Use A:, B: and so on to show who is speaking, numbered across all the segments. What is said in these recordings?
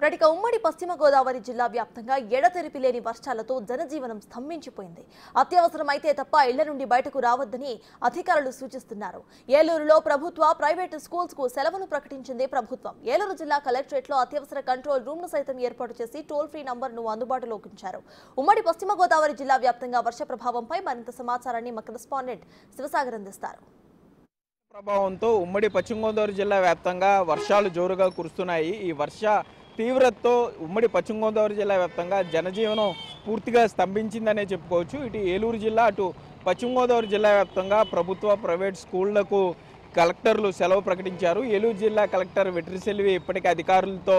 A: రటిక ఉమ్మడి పశ్చిమ గోదావరి జిల్లా వ్యాప్తంగా ఎడతెరిపి లేని వర్షాలతో జనజీవనం స్తంభించిపోయింది. అత్యవసరమైతే తప్ప ఇళ్ల నుండి బయటకు రావద్దని అధికారులు సూచిస్తున్నారు. ఏలూరులో ప్రభుత్వ ప్రైవేటు స్కూల్స్ కు సెలవును ప్రకటించింది ప్రభుత్వం. ఏలూరు జిల్లా కలెక్టరేట్ లో అత్యవసర కంట్రోల్ రూమ్ ను సైతం ఏర్పాటు చేసి టోల్ ఫ్రీ నంబర్ను అందుబాటులోకి ఉంచారు. ఉమ్మడి పశ్చిమ గోదావరి జిల్లా వ్యాప్తంగా వర్ష ప్రభావంపై మరింత సమాచారాన్ని మా కరెస్పాండెంట్ శివసాగర్ అందిస్తారు.
B: ప్రభావంతో ఉమ్మడి పశ్చిమ గోదావరి జిల్లా వ్యాప్తంగా వర్షాలు జోరుగా కురుస్తున్నాయి. ఈ వర్ష తీవ్రతతో ఉమ్మడి పశ్చిమ గోదావరి జిల్లా వ్యాప్తంగా జనజీవనం పూర్తిగా స్తంభించిందనే చెప్పుకోవచ్చు. ఇటు ఏలూరు జిల్లా అటు పశ్చిమ గోదావరి జిల్లా వ్యాప్తంగా ప్రభుత్వ ప్రైవేట్ స్కూళ్లకు కలెక్టర్లు సెలవు ప్రకటించారు. ఏలూరు జిల్లా కలెక్టర్ వెట్రిసెల్వి ఇప్పటికే అధికారులతో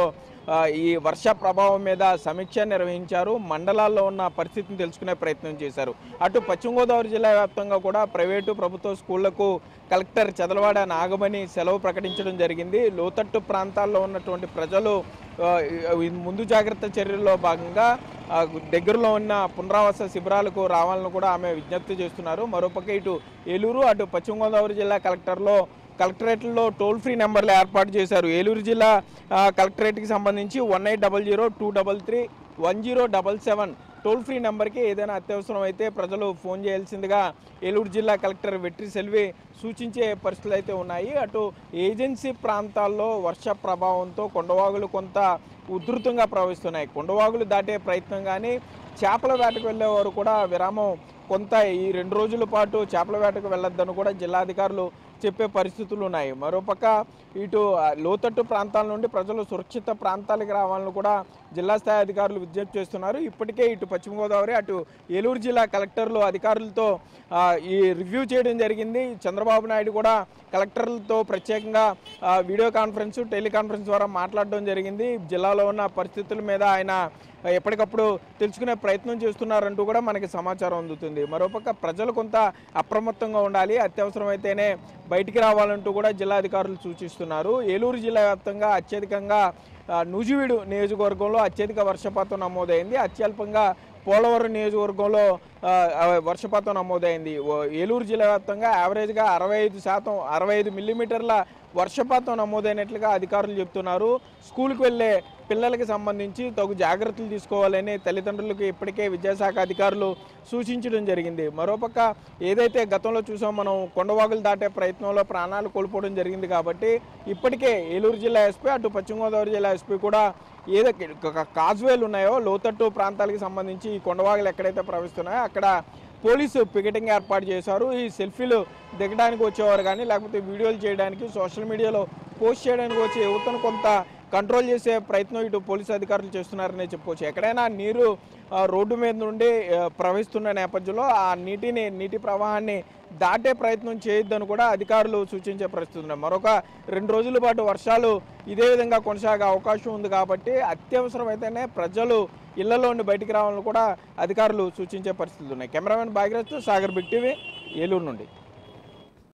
B: ఈ వర్ష ప్రభావం మీద సమీక్ష నిర్వహించారు. మండలాల్లో ఉన్న పరిస్థితిని తెలుసుకునే ప్రయత్నం చేశారు. అటు పశ్చిమ గోదావరి జిల్లా వ్యాప్తంగా కూడా ప్రైవేటు ప్రభుత్వ స్కూళ్లకు కలెక్టర్ చదలవాడ నాగమణి సెలవు ప్రకటించడం జరిగింది. లోతట్టు ప్రాంతాల్లో ఉన్నటువంటి ప్రజలు ముందు జాగ్రత్త చర్యల్లో భాగంగా దగ్గరలో ఉన్న పునరావాస శిబిరాలకు రావాలని కూడా ఆమె విజ్ఞప్తి చేస్తున్నారు. మరోపక్క ఇటు ఏలూరు అటు పశ్చిమ గోదావరి జిల్లా కలెక్టరేట్లో టోల్ ఫ్రీ నెంబర్లు ఏర్పాటు చేశారు. ఏలూరు జిల్లా కలెక్టరేట్కి సంబంధించి 1800-233-1077 టోల్ ఫ్రీ నెంబర్కి ఏదైనా అత్యవసరం అయితే ప్రజలు ఫోన్ చేయాల్సిందిగా ఏలూరు జిల్లా కలెక్టర్ వెట్రిసెల్వి సూచించే పరిస్థితులు అయితే ఉన్నాయి. అటు ఏజెన్సీ ప్రాంతాల్లో వర్ష ప్రభావంతో కొండవాగులు కొంత ఉధృతంగా ప్రవహిస్తున్నాయి. కొండవాగులు దాటే ప్రయత్నం కానీ చేపల వేటకు వెళ్ళేవారు కూడా విరామం కొంత ఈ 2 రోజుల పాటు చేపల వేటకు వెళ్ళొద్దని కూడా జిల్లాధికారులు చెప్పే పరిస్థితులు ఉన్నాయి. మరోపక్క ఇటు లోతట్టు ప్రాంతాల నుండి ప్రజలు సురక్షిత ప్రాంతాలకు రావాలని కూడా జిల్లా స్థాయి అధికారులు విజ్ఞప్తి చేస్తున్నారు. ఇప్పటికే ఇటు పశ్చిమ గోదావరి అటు ఏలూరు జిల్లా కలెక్టర్లు అధికారులతో ఈ రివ్యూ చేయడం జరిగింది. చంద్రబాబు నాయుడు కూడా కలెక్టర్లతో ప్రత్యేకంగా వీడియో కాన్ఫరెన్స్ టెలికాన్ఫరెన్స్ ద్వారా మాట్లాడడం జరిగింది. జిల్లాలో ఉన్న పరిస్థితుల మీద ఆయన ఎప్పటికప్పుడు తెలుసుకునే ప్రయత్నం చేస్తున్నారంటూ కూడా మనకి సమాచారం అందుతుంది. మరోపక్క ప్రజలు కొంత అప్రమత్తంగా ఉండాలి, అత్యవసరమైతేనే బయటికి రావాలంటూ కూడా జిల్లా అధికారులు సూచిస్తున్నారు. ఏలూరు జిల్లా వ్యాప్తంగా అత్యధికంగా నూజివీడు నియోజకవర్గంలో అత్యధిక వర్షపాతం నమోదైంది. అత్యల్పంగా పోలవరం నియోజకవర్గంలో వర్షపాతం నమోదైంది. ఏలూరు జిల్లా వ్యాప్తంగా యావరేజ్గా 65 మిల్లీమీటర్ల వర్షపాతం నమోదైనట్లుగా అధికారులు చెప్తున్నారు. స్కూల్కి వెళ్ళే పిల్లలకి సంబంధించి తగు జాగ్రత్తలు తీసుకోవాలని తల్లిదండ్రులకు ఇప్పటికే విద్యాశాఖ అధికారులు సూచించడం జరిగింది. మరోపక్క ఏదైతే గతంలో చూసాం మనం కొండవాగులు దాటే ప్రయత్నంలో ప్రాణాలు కోల్పోవడం జరిగింది కాబట్టి ఇప్పటికే ఏలూరు జిల్లా ఎస్పీ అటు పశ్చిమ గోదావరి జిల్లా ఎస్పీ కూడా ఏదైతే కాజ్వేలు ఉన్నాయో లోతట్టు ప్రాంతాలకు సంబంధించి ఈ కొండవాగులు ఎక్కడైతే ప్రవహిస్తున్నాయో అక్కడ పోలీసు పికెటింగ్ ఏర్పాటు చేశారు. ఈ సెల్ఫీలు దిగడానికి వచ్చేవారు కానీ లేకపోతే వీడియోలు చేయడానికి సోషల్ మీడియాలో పోస్ట్ చేయడానికి వచ్చే యువతను కొంత కంట్రోల్ చేసే ప్రయత్నం ఇటు పోలీసు అధికారులు చేస్తున్నారనే చెప్పుకోవచ్చు. ఎక్కడైనా నీరు రోడ్డు మీద నుండి ప్రవహిస్తున్న నేపథ్యంలో ఆ నీటి ప్రవాహాన్ని దాటే ప్రయత్నం చేయొద్దని కూడా అధికారులు సూచించే పరిస్థితి ఉన్నాయి. మరొక 2 రోజుల పాటు వర్షాలు ఇదే విధంగా కొనసాగే అవకాశం ఉంది కాబట్టి అత్యవసరమైతేనే ప్రజలు ఇళ్లలో నుండి బయటికి రావాలని కూడా అధికారులు సూచించే పరిస్థితులు ఉన్నాయి. Cameraman Bhagirath, Sagar big TV, Eluru నుండి.